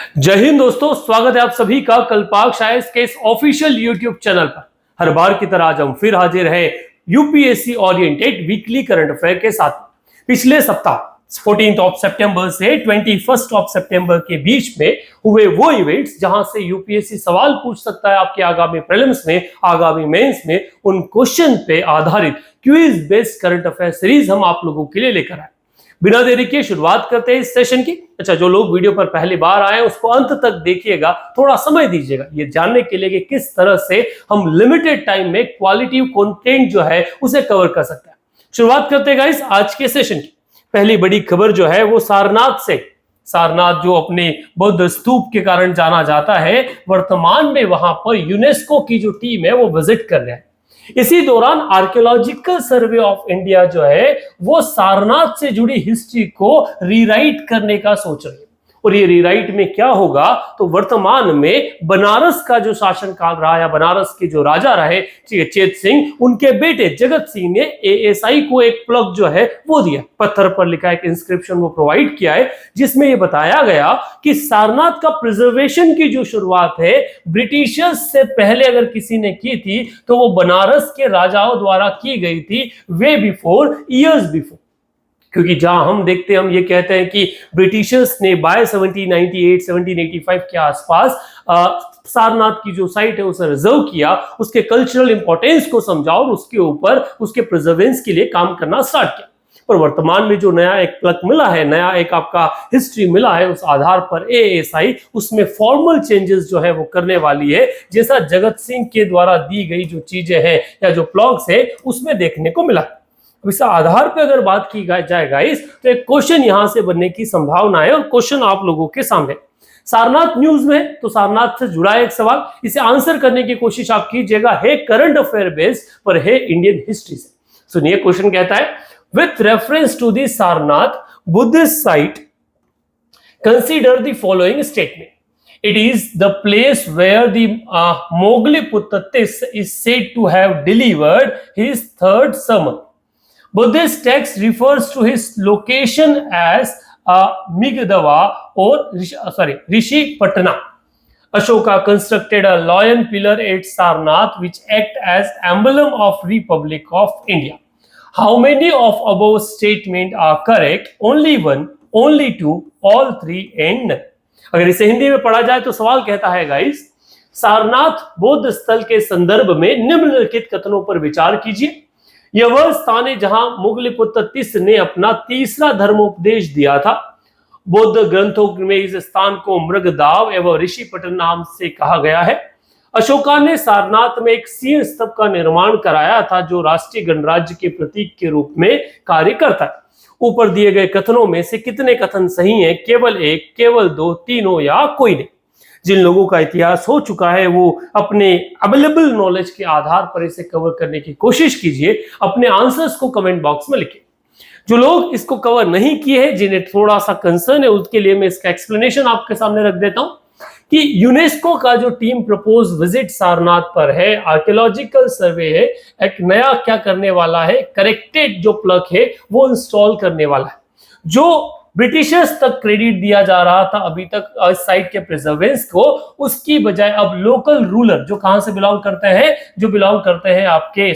जय हिंद दोस्तों, स्वागत है आप सभी का कल्पाक्ष आईएएस के इस ऑफिशियल यूट्यूब चैनल पर। हर बार की तरह आज हम फिर हाजिर है UPSC oriented weekly current affair के साथ। पिछले सप्ताह 14 सितंबर से 21 सितंबर के बीच में हुए वो इवेंट्स जहां से यूपीएससी सवाल पूछ सकता है आपके आगामी प्रीलिम्स में, आगामी मेंस में, उन क्वेश्चन पे आधारित quiz based current affair series हम आप लोगों के लिए लेकर आए। बिना देरी के शुरुआत करते हैं इस सेशन की। अच्छा, जो लोग वीडियो पर पहली बार आए उसको अंत तक देखिएगा, थोड़ा समय दीजिएगा ये जानने के लिए कि किस तरह से हम लिमिटेड टाइम में क्वालिटी कंटेंट जो है उसे कवर कर सकते हैं। शुरुआत करते हैं गाइस आज के सेशन की। पहली बड़ी खबर जो है वो सारनाथ से। सारनाथ जो अपने बौद्ध स्तूप के कारण जाना जाता है, वर्तमान में वहां पर यूनेस्को की जो टीम है वो विजिट कर रहा है। इसी दौरान आर्कियोलॉजिकल सर्वे ऑफ इंडिया जो है वो सारनाथ से जुड़ी हिस्ट्री को रीराइट करने का सोच रही है। और ये रीराइट में क्या होगा, तो वर्तमान में बनारस का जो शासनकाल रहा या बनारस के जो राजा रहे चेत सिंह, उनके बेटे जगत सिंह ने एएसआई को एक प्लग जो है वो दिया, पत्थर पर लिखा एक इंस्क्रिप्शन वो प्रोवाइड किया है, जिसमें ये बताया गया कि सारनाथ का प्रिजर्वेशन की जो शुरुआत है ब्रिटिशर्स से पहले अगर किसी ने की थी तो वो बनारस के राजाओं द्वारा की गई थी, वे बिफोर, ईयर्स बिफोर। क्योंकि जहां हम देखते हैं, हम ये कहते हैं कि ब्रिटिशर्स ने बाय 1798 1785 के आसपास सारनाथ की जो साइट है उसे रिजर्व किया, उसके कल्चरल इंपॉर्टेंस को समझा और उसके ऊपर उसके प्रिजर्वेंस के लिए काम करना स्टार्ट किया। पर वर्तमान में जो नया एक प्लग मिला है, नया एक आपका हिस्ट्री मिला है, उस आधार पर एएसआई उसमें फॉर्मल चेंजेस जो है वो करने वाली है, जैसा जगत सिंह के द्वारा दी गई जो चीजें हैं या जो प्लॉग्स है उसमें देखने को मिला। इस आधार पे अगर बात की जाए गाइस, तो एक क्वेश्चन यहां से बनने की संभावना है और क्वेश्चन आप लोगों के सामने सारनाथ न्यूज में, तो सारनाथ से जुड़ा एक सवाल, इसे आंसर करने की कोशिश आप कीजिएगा, है करंट अफेयर बेस्ड पर है इंडियन हिस्ट्री से। सुनिए, क्वेश्चन कहता है, with reference to the Sarnath Buddhist site consider the following statement. It is the place where the Mogliputta is said to have delivered his third sermon. Buddhist text refers to his location as Migdava or Rishipatana. Ashoka constructed a lion pillar at Sarnath which act as emblem of Republic of India. How many of above statement are correct? Only one, only two, all three and none. अगर इसे हिंदी में पढ़ा जाए तो सवाल कहता है guys, Sarnath बौद्ध स्थल के संदर्भ में निम्नलिखित कथनों पर विचार कीजिए। यह वह स्थान है जहां मोगलिपुत्र ने अपना तीसरा धर्मोपदेश दिया था। बौद्ध ग्रंथों में इस स्थान को मृगदाव एवं ऋषिपटन नाम से कहा गया है। अशोका ने सारनाथ में एक सिंह स्तंभ का निर्माण कराया था जो राष्ट्रीय गणराज्य के प्रतीक के रूप में कार्य करता है। ऊपर दिए गए कथनों में से कितने कथन सही हैं? केवल एक, केवल दो, तीनों या कोई नहीं। जिन लोगों का इतिहास हो चुका है वो अपने अवेलेबल नॉलेज के आधार पर इसे कवर करने की कोशिश कीजिए, अपने आंसर्स को कमेंट बॉक्स में लिखिए। जो लोग इसको कवर नहीं किए हैं, जिन्हें थोड़ा सा कंसर्न है, उसके लिए मैं इसका एक्सप्लेनेशन आपके सामने रख देता हूं कि यूनेस्को का जो टीम प्रपोज विजिट सारनाथ पर है, आर्कियोलॉजिकल सर्वे है, एक नया क्या करने वाला है, करेक्टेड जो प्लग है वो इंस्टॉल करने वाला है। जो ब्रिटिशर्स तक क्रेडिट दिया जा रहा था अभी तक इस साइट के प्रिजर्वेंस को, उसकी बजाय अब लोकल रूलर जो कहां से बिलोंग करते हैं, जो बिलोंग करते हैं आपके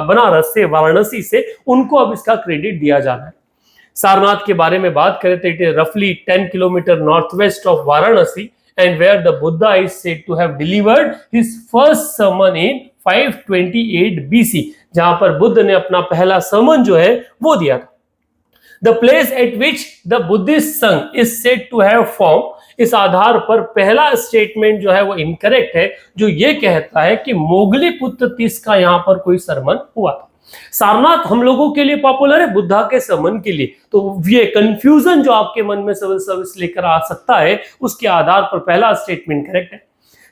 बनारस से, वाराणसी से, उनको अब इसका क्रेडिट दिया जा रहा है। सारनाथ के बारे में बात करें तो इट इज रफली 10 kilometre north west of Varanasi and where the Buddha is said to have delivered his first sermon in 528 BC, जहां पर बुद्ध ने अपना पहला sermon जो है वो दिया था। The place at which the Buddhist sung is said to have formed, इस आधार पर पहला स्टेटमेंट जो है वो इनकरेक्ट है, जो ये कहता है कि मोगलिपुत्र का यहां पर कोई सरमन हुआ था। सारनाथ हम लोगों के लिए पॉपुलर है, बुद्धा के समन के लिए, तो ये कंफ्यूजन जो आपके मन में सिविल सर्विस लेकर आ सकता है, उसके आधार पर पहला स्टेटमेंट करेक्ट है।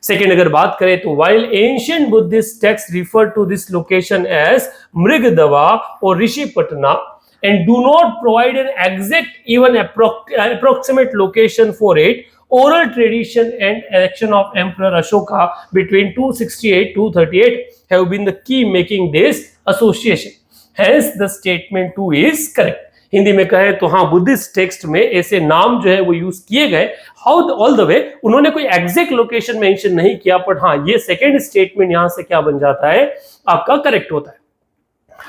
सेकंड अगर बात करें तो while ancient Buddhist texts refer to this location as Mrigdava or Rishipatana and do not provide an exact even approximate location for it, oral tradition and action of Emperor Ashoka between 268 to 238 have been the key making this association. Hence the statement 2 is correct. Hindi में कहे तो हाँ, Buddhist text में ऐसे नाम जो है वो यूज किए गए। हाउ ऑल द वे उन्होंने कोई एग्जैक्ट लोकेशन मेंशन नहीं किया, बट हाँ, ये सेकेंड स्टेटमेंट यहां से क्या बन जाता है, आपका करेक्ट होता है।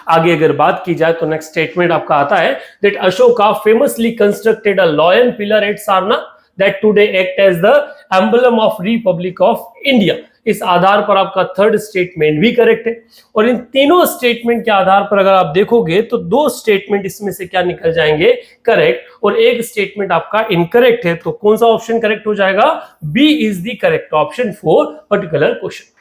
आगे अगर बात की जाए तो नेक्स्ट स्टेटमेंट आपका आता है that Ashoka famously constructed a lion pillar at Sarnath that today act as the emblem of republic of India. इस आधार पर आपका थर्ड स्टेटमेंट भी करेक्ट है। और इन तीनों स्टेटमेंट के आधार पर अगर आप देखोगे तो दो स्टेटमेंट इसमें से क्या निकल जाएंगे, करेक्ट, और एक स्टेटमेंट आपका इनकरेक्ट है। तो कौन सा ऑप्शन करेक्ट हो जाएगा, B is the correct option for particular question.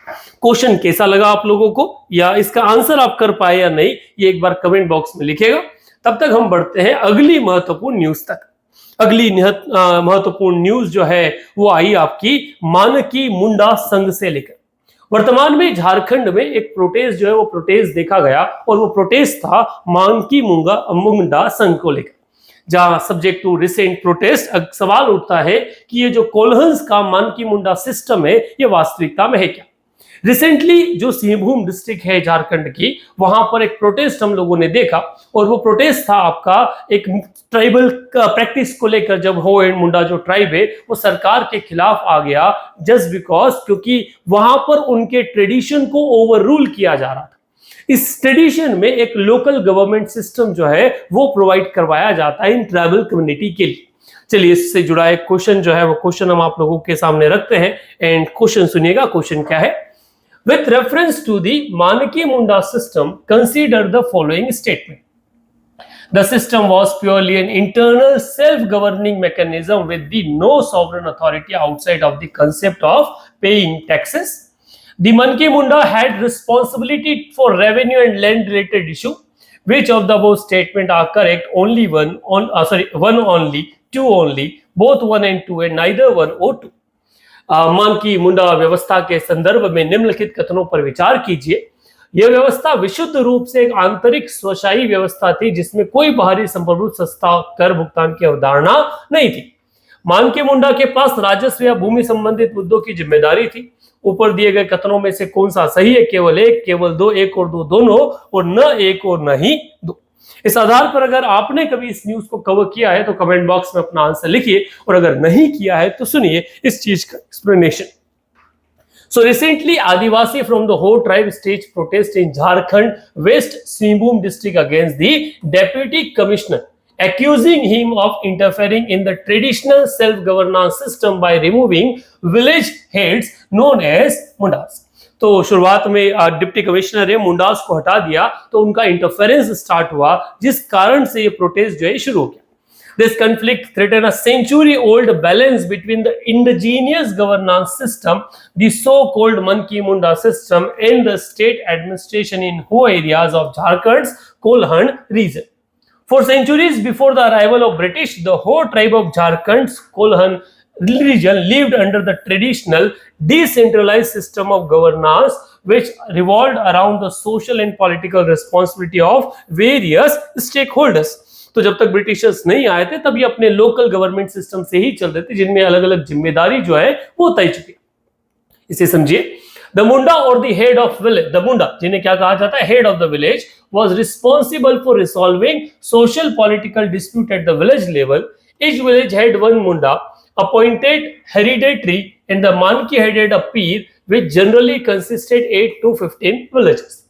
Question कैसा लगा आप लोगों को, या इसका आंसर आप कर पाए या नहीं, ये एक बार कमेंट बॉक्स में लिखेगा। तब तक हम बढ़ते हैं अगली महत्वपूर्ण न्यूज तक। अगली महत्वपूर्ण न्यूज जो है वो आई आपकी मानकी मुंडा संघ से लेकर। वर्तमान में झारखंड में एक प्रोटेस्ट जो है वो प्रोटेस्ट देखा गया, और वो प्रोटेस्ट था मानकी मुंडा संघ को लेकर। जहां सब्जेक्ट टू रिसेंट प्रोटेस्ट सवाल उठता है कि ये जो कोल्हंस का मानकी मुंडा सिस्टम है ये वास्तविकता में है क्या। रिसेंटली जो सिंहभूम डिस्ट्रिक्ट है झारखंड की, वहां पर एक प्रोटेस्ट हम लोगों ने देखा, और वो प्रोटेस्ट था आपका एक ट्राइबल प्रैक्टिस को लेकर। जब हो एंड मुंडा जो ट्राइब है वो सरकार के खिलाफ आ गया, जस्ट बिकॉज क्योंकि वहां पर उनके ट्रेडिशन को ओवर रूल किया जा रहा था। इस ट्रेडिशन में एक लोकल गवर्नमेंट सिस्टम जो है वो प्रोवाइड करवाया जाता है इन ट्राइबल कम्युनिटी के लिए। चलिए, इससे जुड़ा एक क्वेश्चन जो है वो क्वेश्चन हम आप लोगों के सामने रखते हैं, एंड क्वेश्चन सुनिएगा। क्वेश्चन क्या है, with reference to the Manaki Munda system, consider the following statement. The system was purely an internal self-governing mechanism with the no sovereign authority outside of the concept of paying taxes. The Manaki Munda had responsibility for revenue and land related issue. Which of the above statement are correct? Only one only, two only, both 1 and 2, and neither 1 or 2. Manki Munda व्यवस्था के संदर्भ में निम्नलिखित कथनों पर विचार कीजिए। यह व्यवस्था विशुद्ध रूप से एक आंतरिक स्वशाही व्यवस्था थी जिसमें कोई बाहरी संप्रभुत्व संस्था कर भुगतान की अवधारणा नहीं थी। मानकी मुंडा के पास राजस्व या भूमि संबंधित मुद्दों की जिम्मेदारी थी। ऊपर दिए गए कथनों में से कौन सा सही है, केवल एक, केवल दो, एक और दो दोनों, और न एक और न ही दो। इस आधार पर अगर आपने कभी इस न्यूज को कवर किया है तो कमेंट बॉक्स में अपना आंसर लिखिए, और अगर नहीं किया है तो सुनिए इस चीज का explanation. So recently, Adivasi from the whole tribe staged protest in Jharkhand West Simbhum district against the deputy commissioner, accusing him of interfering in the traditional self-governance system by removing village heads known as mundas. तो शुरुआत में deputy commissioner है मुंडास को हटा दिया, तो उनका interference start हुआ, जिस कारण से ये प्रोटेस्ट जो है शुरू हो गया। This conflict threatened a century-old balance between the indigenous governance system, the so-called Manki Munda system, and the state administration in whole areas of Jharkhand's Kolhand region. For centuries before the arrival of British, the whole tribe of Jharkhand's Kolhand region lived under the traditional decentralized system of governance, which revolved around the social and political responsibility of various stakeholders. तो जब तक Britishers नहीं आए थे तब ये अपने local government system से ही चल रहे थे, जिनमें अलग अलग जिम्मेदारी जो है वो तय चुकी। इसे समझिए। द मुंडा और the head of village, the Munda जिन्हें क्या कहा जाता है, head of the village, was responsible for resolving social political dispute at the village level. Each village had one munda appointed hereditary, and the manki headed a peer, which generally consisted 8 to 15 villages.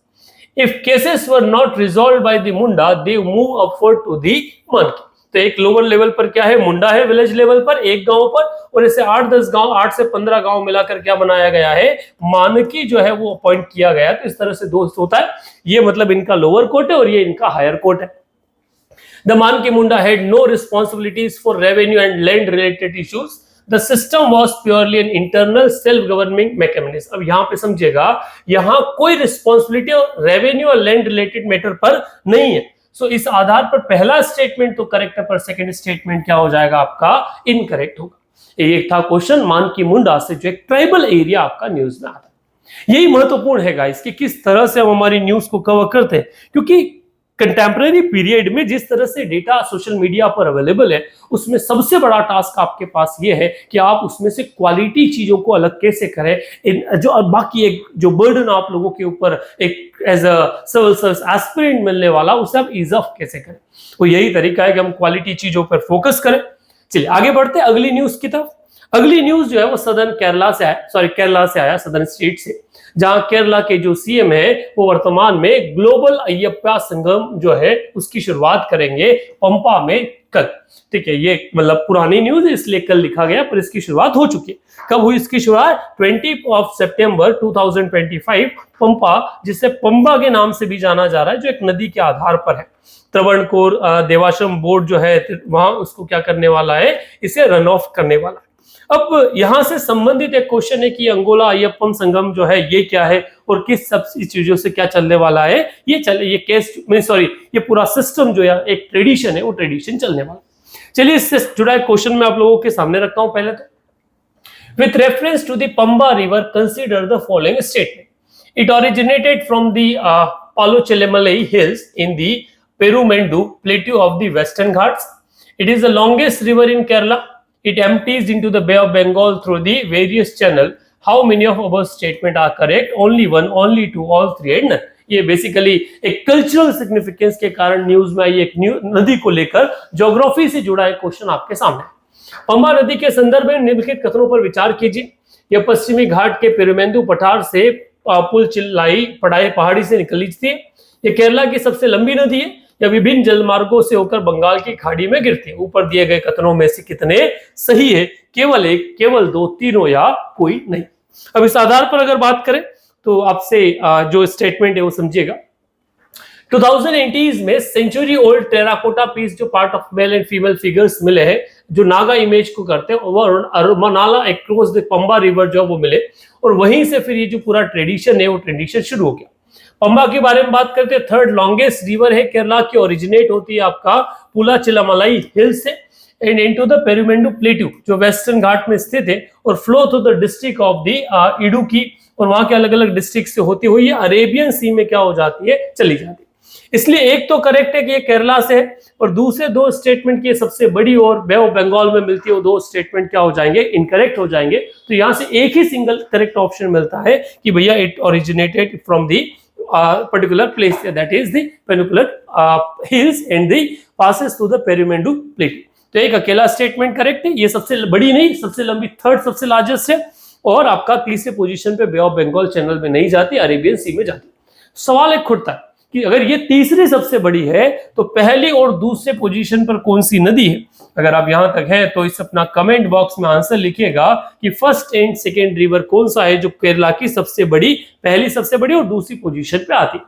If cases were not resolved by the munda, they move upward to the manki. तो एक lower level पर क्या है, मुंडा है village level पर, एक गांव पर, और ऐसे 8-10 गांव, 8 से 15 गांव मिलाकर क्या बनाया गया है, मानकी जो है वो अपॉइंट किया गया है। तो इस तरह से दोस्त होता है, ये मतलब इनका लोअर कोर्ट है और ये इनका हायर कोर्ट है। The Manki Munda had no responsibilities for revenue and land related issues. The system was purely an internal self-governing mechanism. अब यहाँ पे समझिएगा, यहाँ कोई रिस्पॉन्सिबिलिटी और रेवेन्यू और लैंड रिलेटेड मैटर पर नहीं है। सो इस आधार पर पहला स्टेटमेंट तो करेक्ट है, पर सेकंड स्टेटमेंट क्या हो जाएगा आपका, इनकरेक्ट होगा। ये था क्वेश्चन मानकी मुंडा से, जो एक ट्राइबल एरिया आपका न्यूज में आता है। यही महत्वपूर्ण है गाइस कि किस तरह से हम हमारी न्यूज को कवर करते हैं, क्योंकि कंटेम्पररी पीरियड में जिस तरह से डेटा सोशल मीडिया पर अवेलेबल है, उसमें सबसे बड़ा टास्क आपके पास ये है कि आप उसमें से क्वालिटी चीजों को अलग कैसे करें। जो बाकी एक जो बर्डन आप लोगों के ऊपर एक as a civil service aspirant मिलने वाला, उसे आप ईज ऑफ कैसे करें। तो यही तरीका है कि हम क्वालिटी चीजों पर फोकस करें। चलिए आगे बढ़ते हैं अगली न्यूज की तरफ। अगली न्यूज जो है वो केरला से आया, सदर्न स्टेट से, जहां केरला के जो सीएम है वो वर्तमान में ग्लोबल अय्यप्पा संगम जो है उसकी शुरुआत करेंगे पंपा में कल। ठीक है, ये मतलब पुरानी न्यूज है इसलिए कल लिखा गया, पर इसकी शुरुआत हो चुकी है। कब हुई इसकी शुरुआत? 20 सितंबर 2025 पंपा, जिसे पंबा के नाम से भी जाना जा रहा है, जो एक नदी के आधार पर है। त्रवणकोर देवाश्रम बोर्ड जो है वहां उसको क्या करने वाला है, इसे रन ऑफ करने वाला है। अब यहां से संबंधित एक क्वेश्चन है कि अंगोला अय्यप्पम संगम जो है ये क्या है और किस सब चीजों से क्या चलने वाला है। ये पूरा सिस्टम जो है एक ट्रेडिशन है, वो ट्रेडिशन चलने वाला। चलिए इससे जुड़ा एक क्वेश्चन मैं आप लोगों के सामने रखता हूं। पहले तो with reference to the Pamba river, consider the following statement. It originated from the Palochelamalai hills in the Perumendu plateau of the Western Ghats. It is the longest river in Kerala. It empties into the Bay of Bengal through the various channels. How many of our statement are correct? Only one, only two, all three, and none. ये basically एक cultural significance के कारण news में आई एक नदी को लेकर geography से जुड़ा एक क्वेश्चन आपके सामने। पंबा नदी के संदर्भ में निम्नलिखित कथनों पर विचार कीजिए। यह पश्चिमी घाट के पेरुमेंदु पठार से पुल चिल्लाई पहाड़ी से निकली थी। यह केरला की सबसे लंबी नदी है। यह विभिन्न जलमार्गों से होकर बंगाल की खाड़ी में गिरती है। ऊपर दिए गए कथनों में से कितने सही है? केवल एक, केवल दो, तीनों या कोई नहीं। अब इस आधार पर अगर बात करें तो आपसे जो स्टेटमेंट है वो समझिएगा। 2080s में सेंचुरी ओल्ड टेराकोटा पीस जो part of male and female figures मिले हैं, जो नागा इमेज को करते हैं, और मनाला एक्रोस द पंबा रिवर जो वो मिले, और वहीं से फिर ये जो पूरा ट्रेडिशन है वो ट्रेडिशन शुरू हो गया। पंबा के बारे में बात करते हैं, थर्ड लॉन्गेस्ट रिवर है केरला की, ओरिजिनेट होती है आपका पुलाचिलामलाई हिल से एंड इनटू द पेरुमेंडु प्लेट्यू जो वेस्टर्न घाट में स्थित है, और flow through the district of the Idukki, और वहां के अलग अलग डिस्ट्रिक्ट से होती हुई अरेबियन सी में क्या हो जाती है, चली जाती है। इसलिए एक तो करेक्ट है कि ये केरला से है, और दूसरे दो स्टेटमेंट की सबसे बड़ी और बे ऑफ बंगाल में मिलती है, वो दो स्टेटमेंट क्या हो जाएंगे, इनकरेक्ट हो जाएंगे। तो यहां से एक ही सिंगल करेक्ट ऑप्शन मिलता है कि भैया it originated from the particular place, that is the peninsular hills and the passes through the Perumendu Plateau। तो एक अकेला स्टेटमेंट करेक्ट है, ये सबसे बड़ी नहीं, सबसे लंबी, थर्ड सबसे लार्जेस्ट है, और आपका तीसरे पोजीशन पे बे ऑफ बंगाल चैनल में नहीं जाती, अरेबियन सी में जाती। सवाल एक खुटता है कि अगर ये तीसरी सबसे बड़ी है तो पहली और दूसरे पोजीशन पर कौन सी नदी है। अगर आप यहां तक हैं तो इस अपना कमेंट बॉक्स में आंसर लिखिएगा कि फर्स्ट एंड सेकेंड रिवर कौन सा है जो केरला की सबसे बड़ी, पहली सबसे बड़ी और दूसरी पोजीशन पे आती।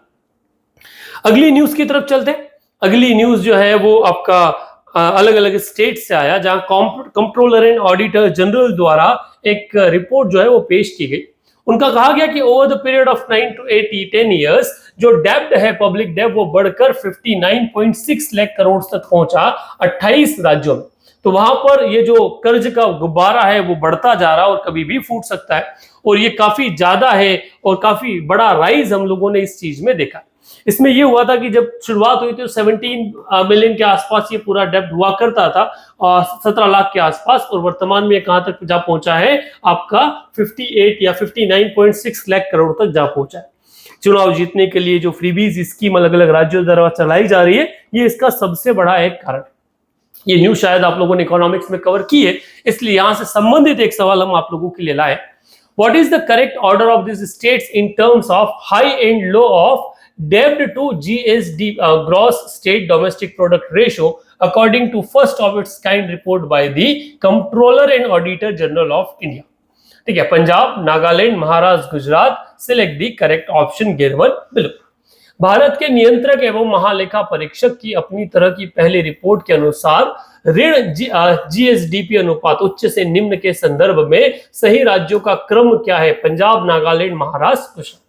अगली न्यूज की तरफ चलते हैं। अगली न्यूज जो है वो आपका अलग अलग स्टेट से आया, जहां कंट्रोलर एंड ऑडिटर जनरल द्वारा एक रिपोर्ट जो है वो पेश की गई। उनका कहा गया कि over the period of 9 to 10 years जो डेब्ट है, पब्लिक डेब्ट, वो बढ़कर 59.6 लाख करोड़ तक पहुंचा 28 राज्यों में। तो वहां पर ये जो कर्ज का गुब्बारा है वो बढ़ता जा रहा है और कभी भी फूट सकता है, और ये काफी ज्यादा है और काफी बड़ा राइज हम लोगों ने इस चीज में देखा। इसमें ये हुआ था कि जब शुरुआत हुई थी 17 मिलियन के आसपास ये पूरा डेब्ट हुआ करता था, 17 लाख के आसपास, और वर्तमान में कहां तक जा पहुंचा है आपका 58 या 59.6 लाख करोड़ तक जा पहुंचा है। चुनाव जीतने के लिए जो फ्रीबीज स्कीम अलग अलग राज्यों द्वारा चलाई जा रही है, ये इसका सबसे बड़ा एक कारण। ये न्यूज शायद आप लोगों ने इकोनॉमिक्स में कवर की है, इसलिए यहां से संबंधित एक सवाल हम आप लोगों के लिए लाए। What is the correct order of this states in terms of high and low of debt to GSD gross state domestic product ratio according to first of its kind report by the Comptroller and Auditor General of India। ठीक है, Punjab, Nagaland, Maharashtra, Gujarat, select the correct option given below. Bharat के नियंत्रक एवं महालेखा परीक्षक की अपनी तरह की पहली रिपोर्ट के अनुसार ऋण GSDP अनुपात उच्च से निम्न के संदर्भ में सही राज्यों का क्रम क्या है? पंजाब, नागालैंड, महाराष्ट्र, गुजरात।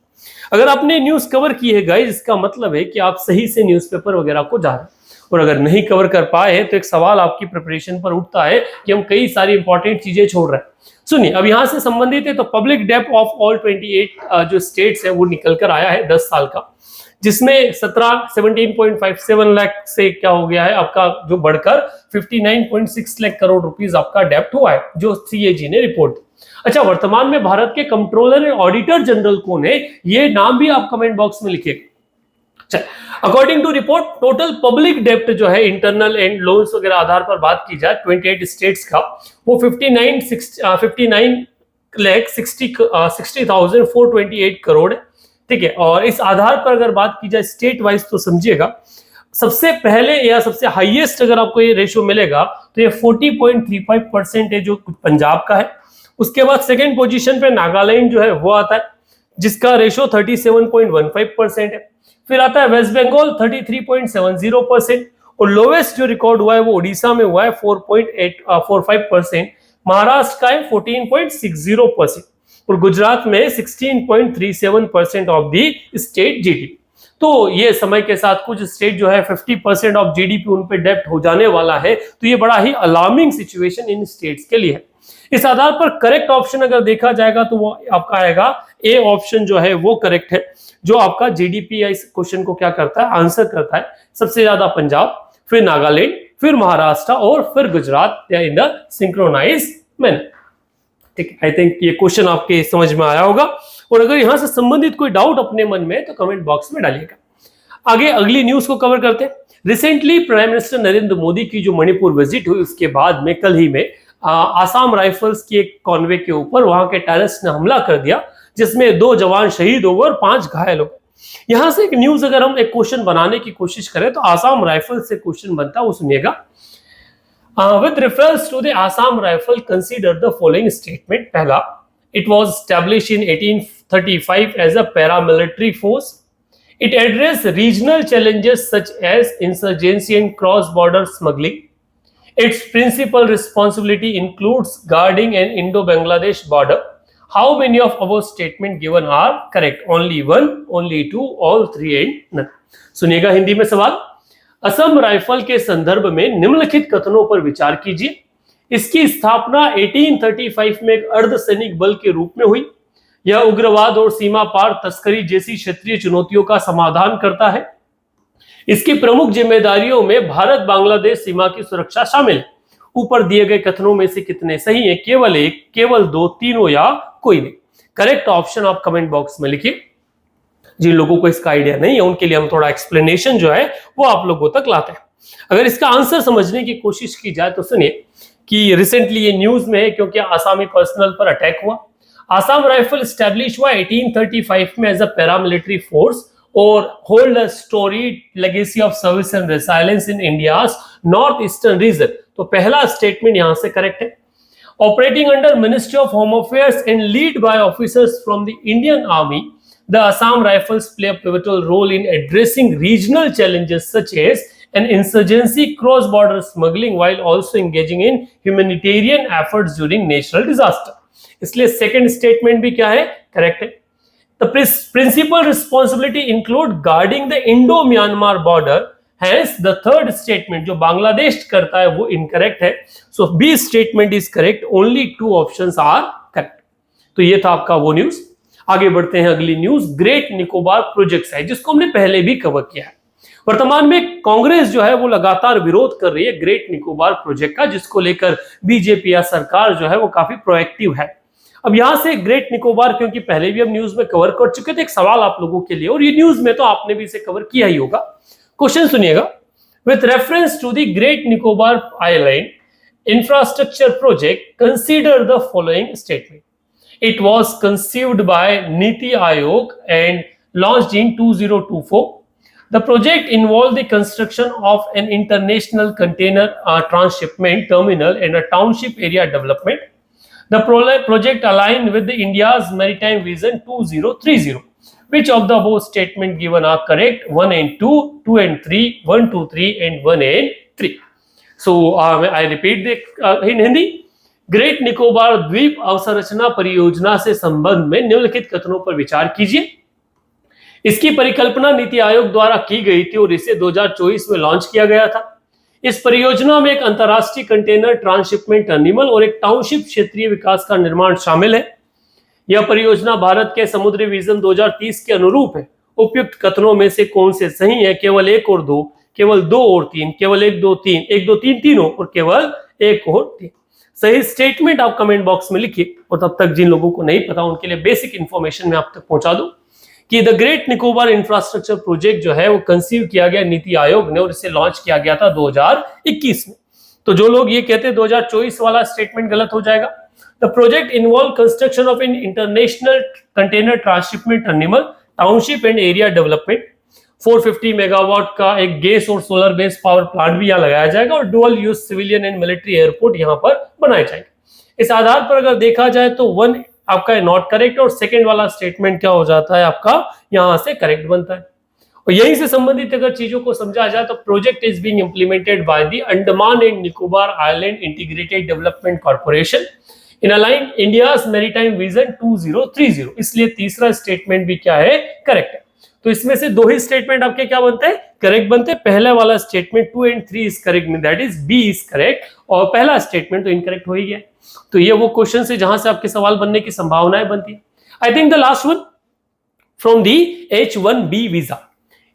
अगर आपने न्यूज कवर की है गाइस, इसका मतलब है कि आप सही से न्यूज़पेपर वगैरह को जा रहे हैं, और अगर नहीं कवर कर पाए तो एक सवाल आपकी प्रिपरेशन पर उठता है कि हम कई सारी इंपॉर्टेंट चीजें छोड़ रहे हैं। सुनिए, अब यहां से संबंधित है तो पब्लिक डेब्ट ऑफ ऑल 28 जो स्टेट्स है वो निकल कर आया है 10 साल का। जिसमें 17.57 लाख से क्या हो गया है आपका, जो बढ़कर 59.6 लाख करोड़ रुपीस आपका डेब्ट हुआ है, जो सीएजी ने रिपोर्ट। अच्छा, वर्तमान में भारत के कंट्रोलर एंड ऑडिटर जनरल कौन है, ये नाम भी आप कमेंट बॉक्स में लिखिए। According to report, total public डेप्ट जो है इंटरनल एंड लोन्स वगैरह आधार पर बात की जाए 28 स्टेट्स का, वो 59,60,428 करोड़ है। ठीक है, और इस आधार पर अगर बात की जाए स्टेट वाइज तो समझिएगा, सबसे पहले या सबसे हाईएस्ट अगर आपको ये रेशियो मिलेगा तो ये 40.35% है, जो पंजाब का है। उसके बाद सेकेंड पोजीशन पे नागालैंड जो है वो आता है, जिसका रेशियो 37.15% है। फिर आता है वेस्ट बंगाल 33.70%, और लोवेस्ट जो रिकॉर्ड हुआ है वो उड़ीसा में हुआ है 4.45%। महाराष्ट्र का है 14.60%, और गुजरात में 16.37% ऑफ दी स्टेट जीडीपी। तो ये समय के साथ कुछ स्टेट जो है 50% ऑफ जीडीपी उन पे डेब्ट हो जाने वाला है, तो ये बड़ा ही अलार्मिंग सिचुएशन इन स्टेट्स के लिए है। इस आधार पर करेक्ट ऑप्शन अगर देखा जाएगा तो वो आपका आएगा ए ऑप्शन जो है वो करेक्ट है, जो आपका जीडीपी या इस क्वेश्चन को क्या करता है, आंसर करता है। सबसे ज्यादा पंजाब, फिर नागालैंड, फिर महाराष्ट्र और फिर Gujarat in the synchronize manner. ठीक है, आई थिंक ये क्वेश्चन आपके समझ में आया होगा, और अगर यहां से संबंधित कोई डाउट अपने मन में तो कमेंट बॉक्स में डालिएगा। आगे अगली न्यूज को कवर करते हैं। Recently prime minister Narendra Modi की जो मणिपुर विजिट हुई, उसके बाद में कल ही में आसाम राइफल्स की एक कॉन्वे के ऊपर वहां के टेररिस्ट ने हमला कर दिया, जिसमें 2 जवान शहीद हो गए और 5 घायल हो गए। यहां से एक न्यूज अगर हम एक क्वेश्चन बनाने की कोशिश करें तो आसाम राइफल्स से क्वेश्चन बनता है, वो सुनिएगा। With reference to the Assam rifle consider the following statement. पहला, it was established in 1835 as a paramilitary force. It address regional challenges such as insurgency and cross border smuggling. Its principal responsibility includes guarding an Indo-Bangladesh border. How many of our statement given are correct? Only one, only two, all three and none. सुनिएगा हिंदी में सवाल। Assam rifle के संदर्भ में निम्नलिखित कथनों पर विचार कीजिए। इसकी स्थापना 1835 में एक अर्धसैनिक बल के रूप में हुई। यह उग्रवाद और सीमा पार तस्करी जैसी क्षेत्रीय चुनौतियों का समाधान करता है। इसकी प्रमुख जिम्मेदारियों में भारत बांग्लादेश सीमा की सुरक्षा शामिल है। ऊपर दिए गए कथनों में से कितने सही है? केवल एक, केवल दो, तीनों या कोई नहीं। करेक्ट ऑप्शन आप कमेंट बॉक्स में लिखिए। जिन लोगों को इसका आइडिया नहीं है उनके लिए हम थोड़ा एक्सप्लेनेशन जो है वो आप लोगों तक लाते हैं। अगर इसका आंसर समझने की कोशिश की जाए तो सुनिए कि रिसेंटली ये न्यूज में है, क्योंकि आसामी पर्सनल पर अटैक हुआ। आसाम राइफल स्टैब्लिश हुआ 1835 में एज अ पैरामिलिट्री फोर्स और hold a storeyed legacy of service and resilience in India's north eastern region. तो पहला स्टेटमेंट यहां से करेक्ट है। Operating under ministry of home affairs and lead by officers from the Indian army, the Assam Rifles play a pivotal role in addressing regional challenges such as an insurgency, cross-border smuggling, while also engaging in humanitarian efforts during natural disaster. इसलिए second statement भी क्या है? Correct है। The principal responsibility include guarding the Indo-Myanmar border. Hence, the third statement जो बांग्लादेश करता है वो incorrect है. So B statement is correct. Only 2 options are correct. तो ये था आपका वो न्यूज। आगे बढ़ते हैं अगली न्यूज। ग्रेट निकोबार प्रोजेक्ट है, जिसको हमने पहले भी कवर किया है। वर्तमान में कांग्रेस जो है वो लगातार विरोध कर रही है ग्रेट निकोबार प्रोजेक्ट का, जिसको लेकर बीजेपी या सरकार जो है वो काफी प्रोएक्टिव है। अब यहां से ग्रेट निकोबार, क्योंकि पहले भी हम न्यूज में कवर कर चुके थे, एक सवाल आप लोगों के लिए, और ये न्यूज में तो आपने भी इसे कवर किया ही होगा। क्वेश्चन सुनिएगा। With reference to the great Nicobar island infrastructure project consider the following statement. It was conceived by Niti Aayog and launched in 2024. The project involved the construction of an international container transshipment terminal and a township area development. The project aligned with the India's Maritime Vision 2030. Which of the above statement given are correct? 1 and 2, 2 and 3, 1, 2, 3 and 1 and 3. So I repeat in Hindi. Great Nicobar द्वीप अवसंरचना परियोजना से संबंध में निम्नलिखित कथनों पर विचार कीजिए। इसकी परिकल्पना नीति आयोग द्वारा की गई थी और इसे 2024 में लॉन्च किया गया था। इस परियोजना में एक अंतर्राष्ट्रीय कंटेनर ट्रांसशिपमेंट टर्मिनल और एक टाउनशिप क्षेत्रीय विकास का निर्माण शामिल है। यह परियोजना भारत के समुद्री विजन 2030 के अनुरूप है उपयुक्त कथनों में से कौन से सही है? केवल 1 और 2, केवल 2 और 3, केवल 1 2 3, 1 2 3 तीनों, और केवल 1 और 3। सही स्टेटमेंट आप कमेंट बॉक्स में लिखिए। और तब तक जिन लोगों को नहीं पता उनके लिए बेसिक इंफॉर्मेशन मैं आप तक पहुंचा दूं कि the great Nicobar infrastructure project जो है वो कंसीव किया गया नीति आयोग ने, और इसे लॉन्च किया गया था 2021 में। तो जो लोग ये कहते हैं 2024 वाला स्टेटमेंट गलत हो जाएगा। The project involve construction of an international container transshipment terminal, township and area development. 450 megawatt का एक गैस और सोलर बेस्ड पावर प्लांट भी यहाँ लगाया जाएगा, और dual use civilian and military airport यहाँ पर बनाए जाएंगे। इस आधार पर अगर देखा जाए तो 1 आपका नॉट करेक्ट, और सेकंड वाला स्टेटमेंट क्या हो जाता है आपका यहां से करेक्ट बनता है। और यहीं से संबंधित अगर चीजों को समझा जाए तो project is being implemented by the Andaman and Nicobar island integrated development corporation in align India's maritime vision 2030। इसलिए तीसरा स्टेटमेंट भी क्या है? करेक्ट है। तो इसमें से 2 ही स्टेटमेंट आपके क्या बनते हैं? करेक्ट बनते हैं। पहला वाला statement 2 and 3 is correct, that is B is correct, और पहला स्टेटमेंट तो इनकरेक्ट हो ही गया। तो ये वो क्वेश्चन है जहां से आपके सवाल बनने की संभावनाएं बनती है। I think the last one from the H1B visa.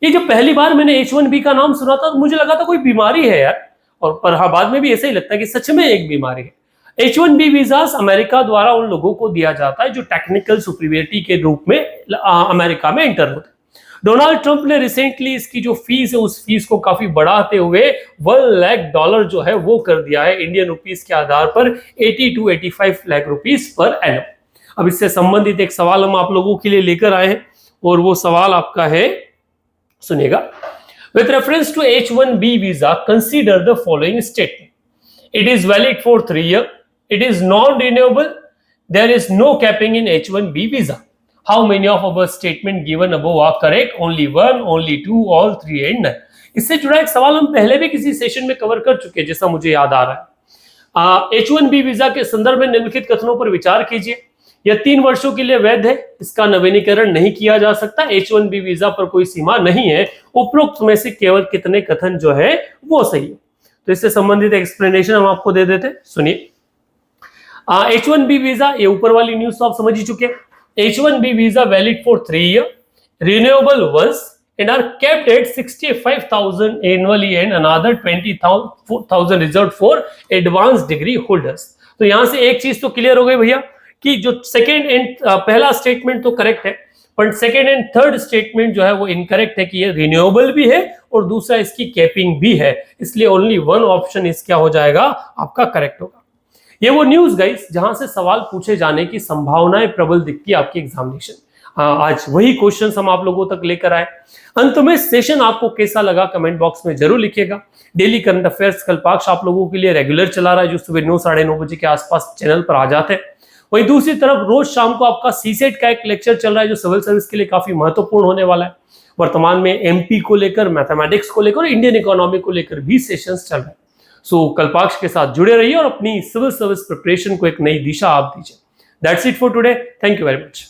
ये जब पहली बार मैंने H1B का नाम सुना था तो मुझे लगा था कोई बीमारी है यार, और पर हाँ बाद में भी ऐसा ही लगता है कि सच में एक बीमारी है। H1B वीजा अमेरिका द्वारा उन लोगों को दिया जाता है जो टेक्निकल सुपीरियरिटी के रूप में अमेरिका में एंटर होते हैं। डोनाल्ड ट्रंप ने रिसेंटली इसकी जो फीस है उस फीस को काफी बढ़ाते हुए $1 लाख जो है वो कर दिया है इंडियन रुपीस के आधार पर 80 to 85 lakh rupees per annum. अब इससे संबंधित एक सवाल हम आप लोगों के लिए लेकर आए हैं, और वो सवाल आपका है, सुनिएगा। With reference to H1B visa consider the following statement. It is valid for 3 years, it is non-renewable, there is no capping in H1B visa. How many of our statement given above are correct? Only 1, only 2, all 3 and none. इससे जुड़ा एक सवाल हम पहले भी किसी session में cover कर चुके हैं जैसा मुझे याद आ रहा है। H1B वीजा के संदर्भ में निम्नलिखित कथनों पर विचार कीजिए। यह 3 वर्षों के लिए वैध है, इसका नवीनीकरण नहीं किया जा सकता। H1B वीजा पर कोई सीमा नहीं है। उपरोक्त में से केवल कितने कथन जो है वो सही है? तो इससे संबंधित एक्सप्लेनेशन हम आपको दे देते हैं, सुनिए। H1B वीजा, ये ऊपर वाली न्यूज तो आप समझ ही चुके हैं। H1B visa valid for 3 years, renewable once, and are kept at 65,000 annually and another 20,000 reserved for advanced degree holders। तो यहां से एक चीज तो क्लियर हो गई भैया कि जो सेकेंड एंड पहला स्टेटमेंट तो करेक्ट है, पर सेकेंड एंड थर्ड स्टेटमेंट जो है वो इनकरेक्ट है कि ये रिन्यूएबल भी है और दूसरा इसकी कैपिंग भी है। इसलिए ओनली 1 ऑप्शन इस क्या हो जाएगा आपका करेक्ट होगा। ये वो न्यूज गाइस जहां से सवाल पूछे जाने की संभावनाएं प्रबल दिखती है आपकी एग्जामिनेशन। आज वही क्वेश्चंस हम आप लोगों तक लेकर आए। अंत में सेशन आपको कैसा लगा कमेंट बॉक्स में जरूर लिखिएगा। डेली करंट अफेयर्स कल्पाक्ष आप लोगों के लिए रेगुलर चला रहा है, जो सुबह 9 साढ़े 9 बजे के आसपास चैनल पर आ जाते हैं। वहीं दूसरी तरफ रोज शाम को आपका सीसेट का एक लेक्चर चल रहा है जो सिविल सर्विस के लिए काफी महत्वपूर्ण होने वाला है। वर्तमान में एमपी को लेकर, मैथमेटिक्स को लेकर, इंडियन इकोनॉमी को लेकर भी सेशंस चल रहे हैं। सो कल्पाक्ष के साथ जुड़े रहिए और अपनी सिविल सर्विस प्रिपरेशन को एक नई दिशा आप दीजिए। That's it for today. Thank you very much.